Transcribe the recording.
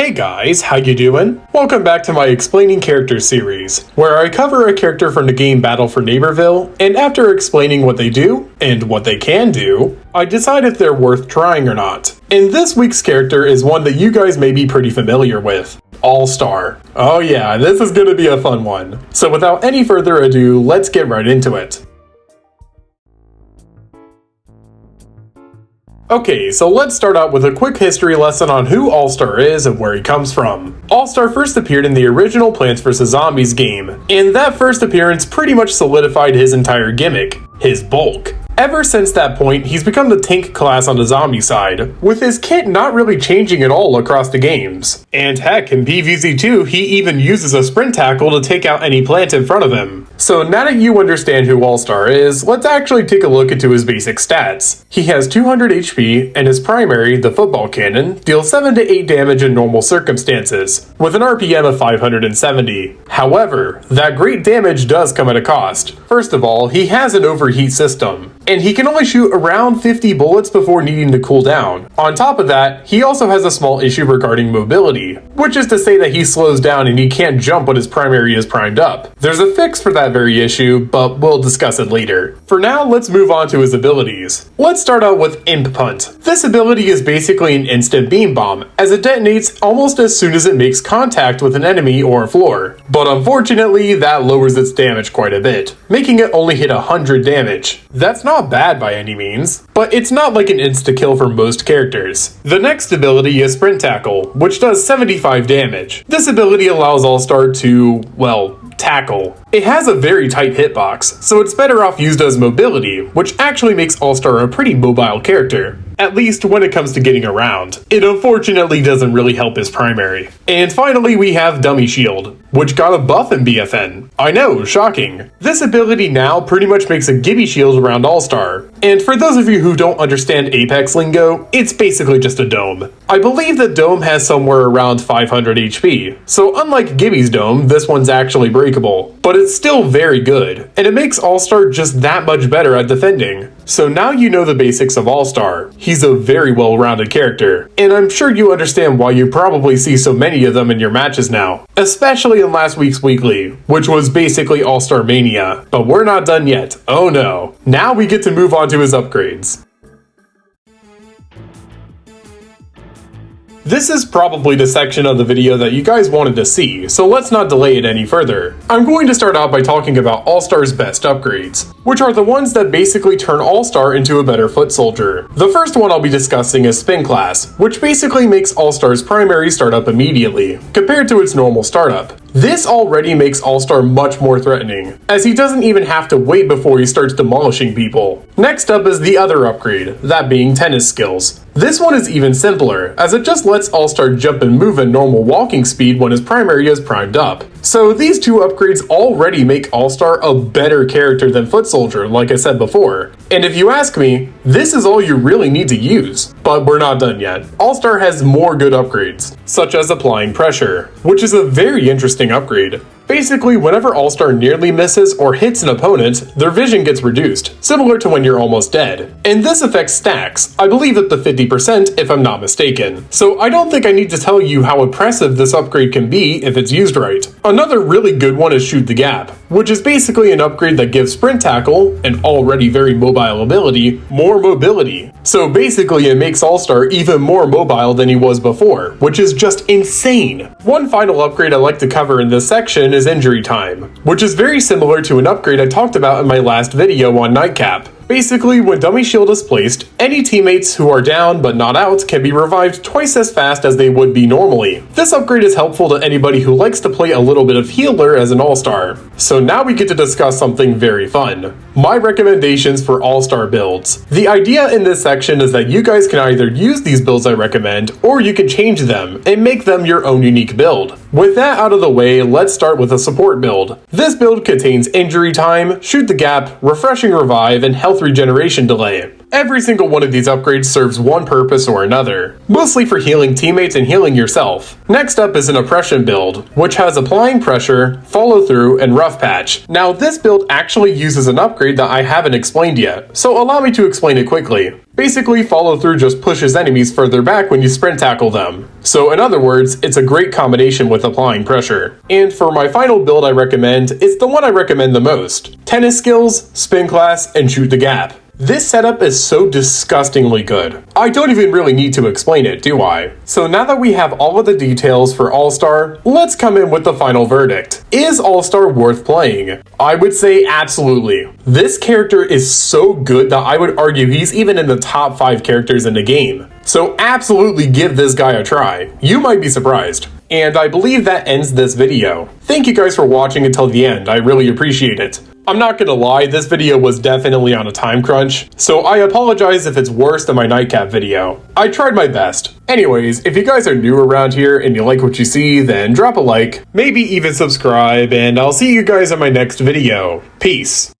Hey guys, how you doing? Welcome back to my Explaining Characters series, where I cover a character from the game Battle for Neighborville, and after explaining what they do, and what they can do, I decide if they're worth trying or not. And this week's character is one that you guys may be pretty familiar with. All-Star. Oh yeah, this is gonna be a fun one. So without any further ado, let's get right into it. Okay, so let's start out with a quick history lesson on who All-Star is and where he comes from. All-Star first appeared in the original Plants vs. Zombies game, and that first appearance pretty much solidified his entire gimmick, his bulk. Ever since that point, he's become the tank class on the zombie side, with his kit not really changing at all across the games. And heck, in PVZ 2, he even uses a sprint tackle to take out any plant in front of him. So now that you understand who All-Star is, let's actually take a look into his basic stats. He has 200 HP, and his primary, the football cannon, deals 7 to 8 damage in normal circumstances, with an RPM of 570. However, that great damage does come at a cost. First of all, he has an overheat system, and he can only shoot around 50 bullets before needing to cool down. On top of that, he also has a small issue regarding mobility, which is to say that he slows down and he can't jump when his primary is primed up. There's a fix for that very issue, but we'll discuss it later. For now, let's move on to his abilities. Let's start out with Imp Punt. This ability is basically an instant beam bomb, as it detonates almost as soon as it makes contact with an enemy or a floor. But unfortunately, that lowers its damage quite a bit, making it only hit 100 damage. That's not bad by any means, but it's not like an insta-kill for most characters. The next ability is Sprint Tackle, which does 75 damage. This ability allows All-Star to, well, tackle. It has a very tight hitbox, so it's better off used as mobility, which actually makes All-Star a pretty mobile character. At least when it comes to getting around. It unfortunately doesn't really help his primary. And finally we have Dummy Shield, which got a buff in BFN. I know, shocking. This ability now pretty much makes a Gibby shield around All-Star. And for those of you who don't understand Apex lingo, it's basically just a dome. I believe that Dome has somewhere around 500 HP, so unlike Gibby's Dome, this one's actually breakable. But it's still very good, and it makes All-Star just that much better at defending. So now you know the basics of All-Star. He's a very well-rounded character, and I'm sure you understand why you probably see so many of them in your matches now. Especially in last week's weekly, which was basically All-Star Mania. But we're not done yet, oh no. Now we get to move on to his upgrades. This is probably the section of the video that you guys wanted to see, so let's not delay it any further. I'm going to start out by talking about All-Star's best upgrades, which are the ones that basically turn All-Star into a better foot soldier. The first one I'll be discussing is Spin Class, which basically makes All-Star's primary start up immediately, compared to its normal startup. This already makes All-Star much more threatening, as he doesn't even have to wait before he starts demolishing people. Next up is the other upgrade, that being Tennis Skills. This one is even simpler, as it just lets All-Star jump and move at normal walking speed when his primary is primed up. So these two upgrades already make All-Star a better character than Foot Soldier, like I said before. And if you ask me, this is all you really need to use. But we're not done yet. All-Star has more good upgrades, such as Applying Pressure, which is a very interesting upgrade. Basically, whenever All-Star nearly misses or hits an opponent, their vision gets reduced, similar to when you're almost dead. And this affects stacks, I believe up to 50% if I'm not mistaken. So I don't think I need to tell you how impressive this upgrade can be if it's used right. Another really good one is Shoot the Gap, which is basically an upgrade that gives Sprint Tackle, an already very mobile ability, more mobility. So basically it makes All-Star even more mobile than he was before, which is just insane. One final upgrade I'd like to cover in this section is Injury Time, which is very similar to an upgrade I talked about in my last video on Nightcap. Basically, when Dummy Shield is placed, any teammates who are down but not out can be revived twice as fast as they would be normally. This upgrade is helpful to anybody who likes to play a little bit of healer as an All-Star. So now we get to discuss something very fun. My recommendations for All-Star builds. The idea in this section is that you guys can either use these builds I recommend, or you can change them and make them your own unique build. With that out of the way, let's start with a support build. This build contains Injury Time, Shoot the Gap, Refreshing Revive, and Health Regeneration Delay. Every single one of these upgrades serves one purpose or another, mostly for healing teammates and healing yourself. Next up is an oppression build, which has applying pressure, follow through, and rough patch. Now this build actually uses an upgrade that I haven't explained yet, so allow me to explain it quickly. Basically, follow through just pushes enemies further back when you sprint tackle them. So in other words, it's a great combination with applying pressure. And for my final build I recommend, it's the one I recommend the most. Tennis skills, spin class, and shoot the gap. This setup is so disgustingly good. I don't even really need to explain it, do I? So now that we have all of the details for All-Star, let's come in with the final verdict. Is All-Star worth playing? I would say absolutely. This character is so good that I would argue he's even in the top 5 characters in the game. So absolutely give this guy a try. You might be surprised. And I believe that ends this video. Thank you guys for watching until the end, I really appreciate it. I'm not gonna lie, this video was definitely on a time crunch, so I apologize if it's worse than my nightcap video. I tried my best. Anyways, if you guys are new around here and you like what you see, then drop a like, maybe even subscribe, and I'll see you guys in my next video. Peace.